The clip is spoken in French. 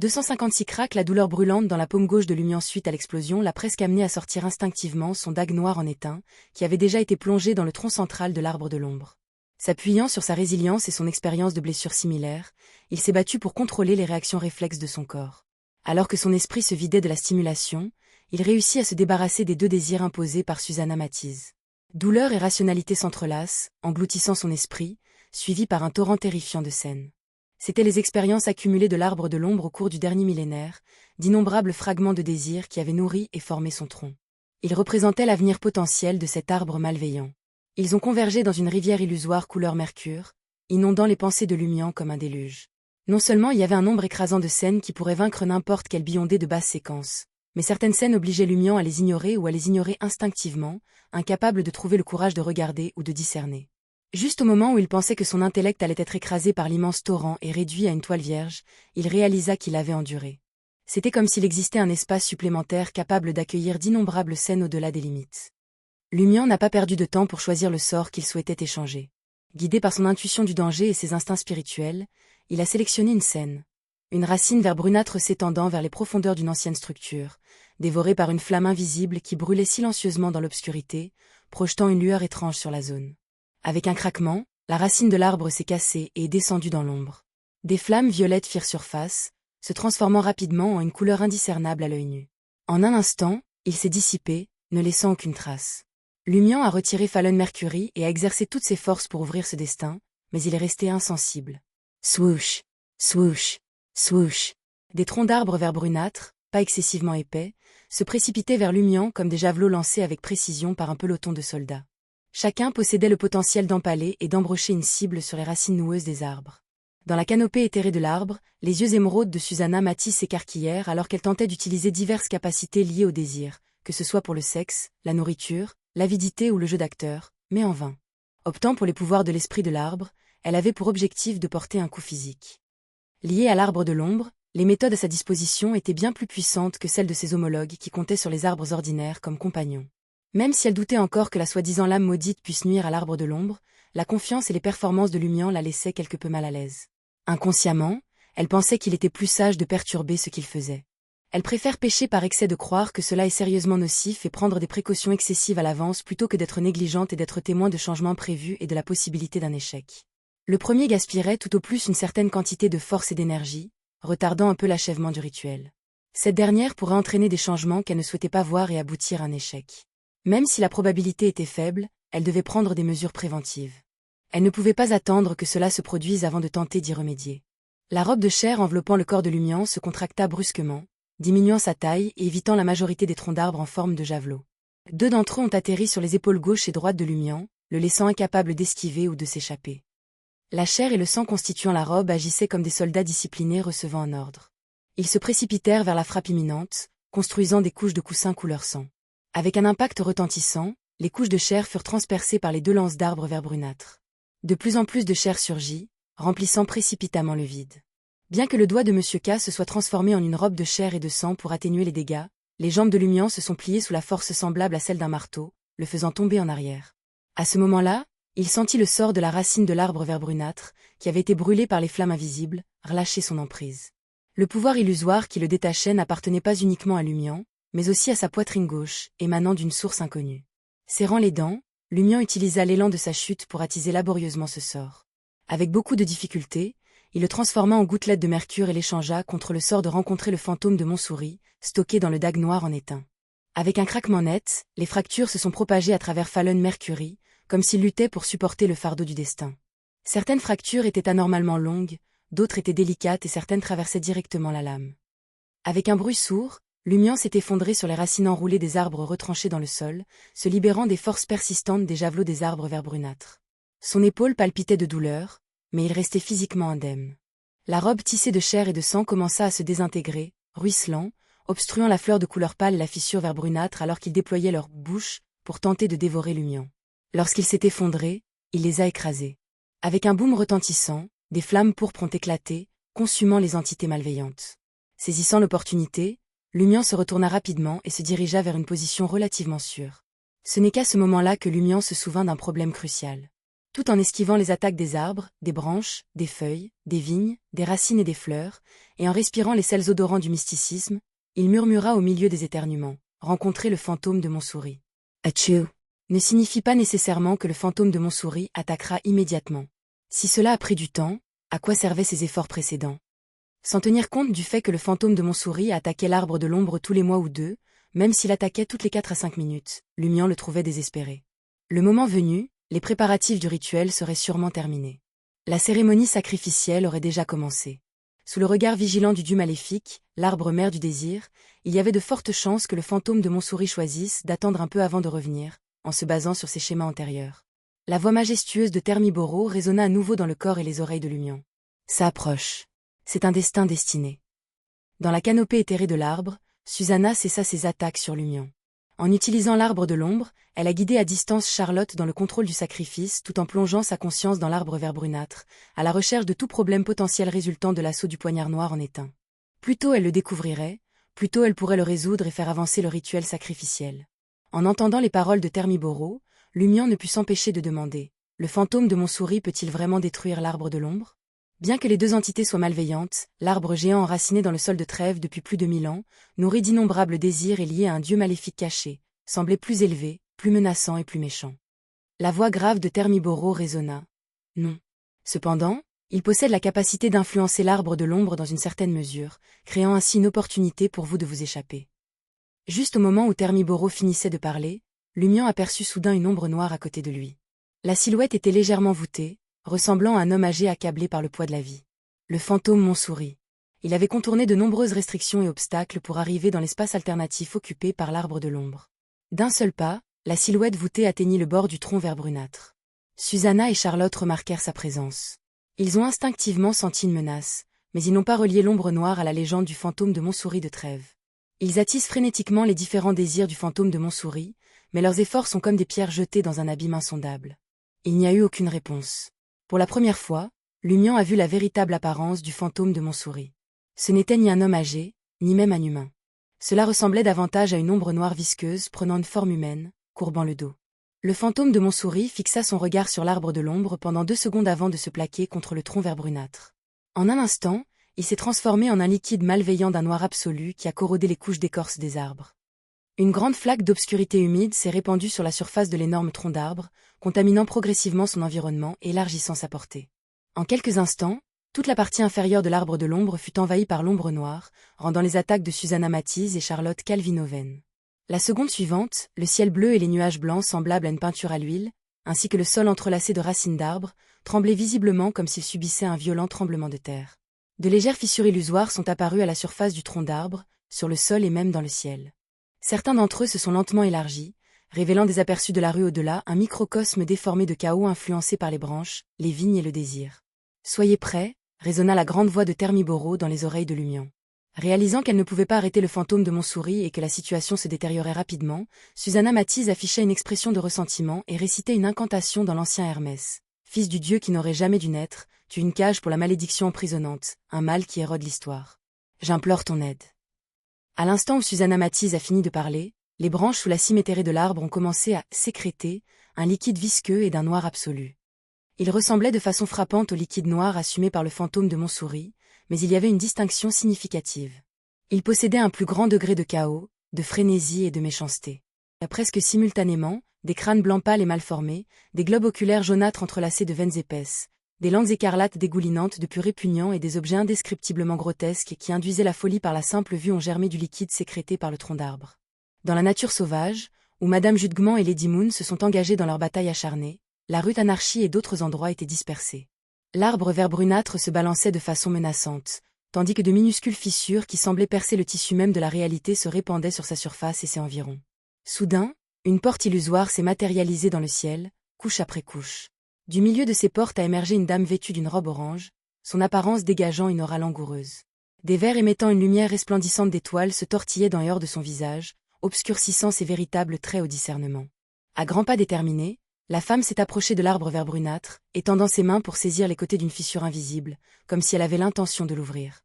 256 craques. La douleur brûlante dans la paume gauche de Lumian suite à l'explosion l'a presque amené à sortir instinctivement son dague noire en étain, qui avait déjà été plongé dans le tronc central de l'arbre de l'ombre. S'appuyant sur sa résilience et son expérience de blessures similaires, il s'est battu pour contrôler les réactions réflexes de son corps. Alors que son esprit se vidait de la stimulation, il réussit à se débarrasser des deux désirs imposés par Susannah Matisse. Douleur et rationalité s'entrelacent, engloutissant son esprit, suivi par un torrent terrifiant de scènes. C'étaient les expériences accumulées de l'arbre de l'ombre au cours du dernier millénaire, d'innombrables fragments de désir qui avaient nourri et formé son tronc. Ils représentaient l'avenir potentiel de cet arbre malveillant. Ils ont convergé dans une rivière illusoire couleur mercure, inondant les pensées de Lumian comme un déluge. Non seulement il y avait un nombre écrasant de scènes qui pourraient vaincre n'importe quel Beyondé de basse séquence, mais certaines scènes obligeaient Lumian à les ignorer ou à les ignorer instinctivement, incapable de trouver le courage de regarder ou de discerner. Juste au moment où il pensait que son intellect allait être écrasé par l'immense torrent et réduit à une toile vierge, il réalisa qu'il avait enduré. C'était comme s'il existait un espace supplémentaire capable d'accueillir d'innombrables scènes au-delà des limites. Lumian n'a pas perdu de temps pour choisir le sort qu'il souhaitait échanger. Guidé par son intuition du danger et ses instincts spirituels, il a sélectionné une scène. Une racine vert brunâtre s'étendant vers les profondeurs d'une ancienne structure, dévorée par une flamme invisible qui brûlait silencieusement dans l'obscurité, projetant une lueur étrange sur la zone. Avec un craquement, la racine de l'arbre s'est cassée et est descendue dans l'ombre. Des flammes violettes firent surface, se transformant rapidement en une couleur indiscernable à l'œil nu. En un instant, il s'est dissipé, ne laissant aucune trace. Lumian a retiré Fallon Mercury et a exercé toutes ses forces pour ouvrir ce destin, mais il est resté insensible. Swoosh, swoosh, swoosh. Des troncs d'arbres vert brunâtre, pas excessivement épais, se précipitaient vers Lumian comme des javelots lancés avec précision par un peloton de soldats. Chacun possédait le potentiel d'empaler et d'embrocher une cible sur les racines noueuses des arbres. Dans la canopée éthérée de l'arbre, les yeux émeraudes de Susannah Matisse s'écarquillèrent alors qu'elle tentait d'utiliser diverses capacités liées au désir, que ce soit pour le sexe, la nourriture, l'avidité ou le jeu d'acteur, mais en vain. Optant pour les pouvoirs de l'esprit de l'arbre, elle avait pour objectif de porter un coup physique. Liée à l'arbre de l'ombre, les méthodes à sa disposition étaient bien plus puissantes que celles de ses homologues qui comptaient sur les arbres ordinaires comme compagnons. Même si elle doutait encore que la soi-disant lame maudite puisse nuire à l'arbre de l'ombre, la confiance et les performances de Lumian la laissaient quelque peu mal à l'aise. Inconsciemment, elle pensait qu'il était plus sage de perturber ce qu'il faisait. Elle préfère pécher par excès de croire que cela est sérieusement nocif et prendre des précautions excessives à l'avance plutôt que d'être négligente et d'être témoin de changements prévus et de la possibilité d'un échec. Le premier gaspillerait tout au plus une certaine quantité de force et d'énergie, retardant un peu l'achèvement du rituel. Cette dernière pourrait entraîner des changements qu'elle ne souhaitait pas voir et aboutir à un échec. Même si la probabilité était faible, elle devait prendre des mesures préventives. Elle ne pouvait pas attendre que cela se produise avant de tenter d'y remédier. La robe de chair enveloppant le corps de Lumian se contracta brusquement, diminuant sa taille et évitant la majorité des troncs d'arbres en forme de javelot. Deux d'entre eux ont atterri sur les épaules gauche et droite de Lumian, le laissant incapable d'esquiver ou de s'échapper. La chair et le sang constituant la robe agissaient comme des soldats disciplinés recevant un ordre. Ils se précipitèrent vers la frappe imminente, construisant des couches de coussins couleur sang. Avec un impact retentissant, les couches de chair furent transpercées par les deux lances d'arbres vert brunâtre. De plus en plus de chair surgit, remplissant précipitamment le vide. Bien que le doigt de Monsieur K se soit transformé en une robe de chair et de sang pour atténuer les dégâts, les jambes de Lumian se sont pliées sous la force semblable à celle d'un marteau, le faisant tomber en arrière. À ce moment-là, il sentit le sort de la racine de l'arbre vert brunâtre, qui avait été brûlée par les flammes invisibles, relâcher son emprise. Le pouvoir illusoire qui le détachait n'appartenait pas uniquement à Lumian, mais aussi à sa poitrine gauche, émanant d'une source inconnue. Serrant les dents, Lumian utilisa l'élan de sa chute pour attiser laborieusement ce sort. Avec beaucoup de difficultés, il le transforma en gouttelette de mercure et l'échangea contre le sort de rencontrer le fantôme de Montsouris, stocké dans le dague noir en étain. Avec un craquement net, les fractures se sont propagées à travers Fallon Mercury, comme s'il luttait pour supporter le fardeau du destin. Certaines fractures étaient anormalement longues, d'autres étaient délicates et certaines traversaient directement la lame. Avec un bruit sourd, Lumian s'est effondré sur les racines enroulées des arbres retranchés dans le sol, se libérant des forces persistantes des javelots des arbres vert brunâtre. Son épaule palpitait de douleur, mais il restait physiquement indemne. La robe tissée de chair et de sang commença à se désintégrer, ruisselant, obstruant la fleur de couleur pâle et la fissure vert brunâtre alors qu'ils déployaient leur bouche pour tenter de dévorer Lumian. Lorsqu'il s'est effondré, il les a écrasés. Avec un boom retentissant, des flammes pourpres ont éclaté, consumant les entités malveillantes. Saisissant l'opportunité, Lumian se retourna rapidement et se dirigea vers une position relativement sûre. Ce n'est qu'à ce moment-là que Lumian se souvint d'un problème crucial. tout en esquivant les attaques des arbres, des branches, des feuilles, des vignes, des racines et des fleurs, et en respirant les sels odorants du mysticisme, il murmura au milieu des éternuements, « Rencontrer le fantôme de Montsouris. Atchou » ne signifie pas nécessairement que le fantôme de Montsouris attaquera immédiatement. Si cela a pris du temps, à quoi servaient ses efforts précédents? Sans tenir compte du fait que le fantôme de Montsouris attaquait l'arbre de l'ombre tous les mois ou deux, même s'il attaquait toutes les 4 à 5 minutes, Lumian le trouvait désespéré. Le moment venu, les préparatifs du rituel seraient sûrement terminés. La cérémonie sacrificielle aurait déjà commencé. Sous le regard vigilant du dieu maléfique, l'arbre mère du désir, il y avait de fortes chances que le fantôme de Montsouris choisisse d'attendre un peu avant de revenir, en se basant sur ses schémas antérieurs. La voix majestueuse de Termiboro résonna à nouveau dans le corps et les oreilles de Lumian. Ça approche. C'est un destin destiné. Dans la canopée éthérée de l'arbre, Susanna cessa ses attaques sur Lumian. En utilisant l'arbre de l'ombre, elle a guidé à distance Charlotte dans le contrôle du sacrifice tout en plongeant sa conscience dans l'arbre vert brunâtre, à la recherche de tout problème potentiel résultant de l'assaut du poignard noir en éteint. Plus tôt elle le découvrirait, plus tôt elle pourrait le résoudre et faire avancer le rituel sacrificiel. En entendant les paroles de Termiboro, Lumian ne put s'empêcher de demander « Le fantôme de Montsouris peut-il vraiment détruire l'arbre de l'ombre ?» Bien que les deux entités soient malveillantes, l'arbre géant enraciné dans le sol de Trèves depuis plus de 1000 ans, nourri d'innombrables désirs et lié à un dieu maléfique caché, semblait plus élevé, plus menaçant et plus méchant. La voix grave de Termiboro résonna. Non. Cependant, il possède la capacité d'influencer l'arbre de l'ombre dans une certaine mesure, créant ainsi une opportunité pour vous de vous échapper. Juste au moment où Termiboro finissait de parler, Lumian aperçut soudain une ombre noire à côté de lui. La silhouette était légèrement voûtée, ressemblant à un homme âgé accablé par le poids de la vie. Le fantôme Montsouris. Il avait contourné de nombreuses restrictions et obstacles pour arriver dans l'espace alternatif occupé par l'arbre de l'ombre. D'un seul pas, la silhouette voûtée atteignit le bord du tronc vert brunâtre. Susanna et Charlotte remarquèrent sa présence. Ils ont instinctivement senti une menace, mais ils n'ont pas relié l'ombre noire à la légende du fantôme de Montsouris de Trèves. Ils attisent frénétiquement les différents désirs du fantôme de Montsouris, mais leurs efforts sont comme des pierres jetées dans un abîme insondable. Il n'y a eu aucune réponse. Pour la première fois, Lumian a vu la véritable apparence du fantôme de Montsouris. Ce n'était ni un homme âgé, ni même un humain. Cela ressemblait davantage à une ombre noire visqueuse prenant une forme humaine, courbant le dos. Le fantôme de Montsouris fixa son regard sur l'arbre de l'ombre pendant 2 secondes avant de se plaquer contre le tronc vert brunâtre. En un instant, il s'est transformé en un liquide malveillant d'un noir absolu qui a corrodé les couches d'écorce des arbres. Une grande flaque d'obscurité humide s'est répandue sur la surface de l'énorme tronc d'arbre, contaminant progressivement son environnement et élargissant sa portée. En quelques instants, toute la partie inférieure de l'arbre de l'ombre fut envahie par l'ombre noire, rendant les attaques de Susanna Matisse et Charlotte Calvino vaines. La seconde suivante, le ciel bleu et les nuages blancs semblables à une peinture à l'huile, ainsi que le sol entrelacé de racines d'arbres, tremblaient visiblement comme s'ils subissaient un violent tremblement de terre. De légères fissures illusoires sont apparues à la surface du tronc d'arbre, sur le sol et même dans le ciel. Certains d'entre eux se sont lentement élargis, révélant des aperçus de la rue au-delà, un microcosme déformé de chaos influencé par les branches, les vignes et le désir. « Soyez prêts » résonna la grande voix de Termiboro dans les oreilles de Lumian. Réalisant qu'elle ne pouvait pas arrêter le fantôme de Montsouris et que la situation se détériorait rapidement, Susanna Matisse affichait une expression de ressentiment et récitait une incantation dans l'ancien Hermès. « Fils du dieu qui n'aurait jamais dû naître, tu es une cage pour la malédiction emprisonnante, un mal qui érode l'histoire. J'implore ton aide. » À l'instant où Susanna Matisse a fini de parler, les branches sous la cime éthérée de l'arbre ont commencé à sécréter un liquide visqueux et d'un noir absolu. Il ressemblait de façon frappante au liquide noir assumé par le fantôme de Montsouris, mais il y avait une distinction significative. Il possédait un plus grand degré de chaos, de frénésie et de méchanceté. Presque simultanément, des crânes blancs pâles et mal formés, des globes oculaires jaunâtres entrelacés de veines épaisses, des langues écarlates dégoulinantes de plus répugnants et des objets indescriptiblement grotesques qui induisaient la folie par la simple vue ont germé du liquide sécrété par le tronc d'arbre. Dans la nature sauvage, où Madame Judgment et Lady Moon se sont engagées dans leur bataille acharnée, la rue Anarchie et d'autres endroits étaient dispersés. L'arbre vert brunâtre se balançait de façon menaçante, tandis que de minuscules fissures qui semblaient percer le tissu même de la réalité se répandaient sur sa surface et ses environs. Soudain, une porte illusoire s'est matérialisée dans le ciel, couche après couche. Du milieu de ces portes a émergé une dame vêtue d'une robe orange, son apparence dégageant une aura langoureuse. Des vers émettant une lumière resplendissante d'étoiles se tortillaient dans et hors de son visage, obscurcissant ses véritables traits au discernement. À grands pas déterminés, la femme s'est approchée de l'arbre vert brunâtre, étendant ses mains pour saisir les côtés d'une fissure invisible, comme si elle avait l'intention de l'ouvrir.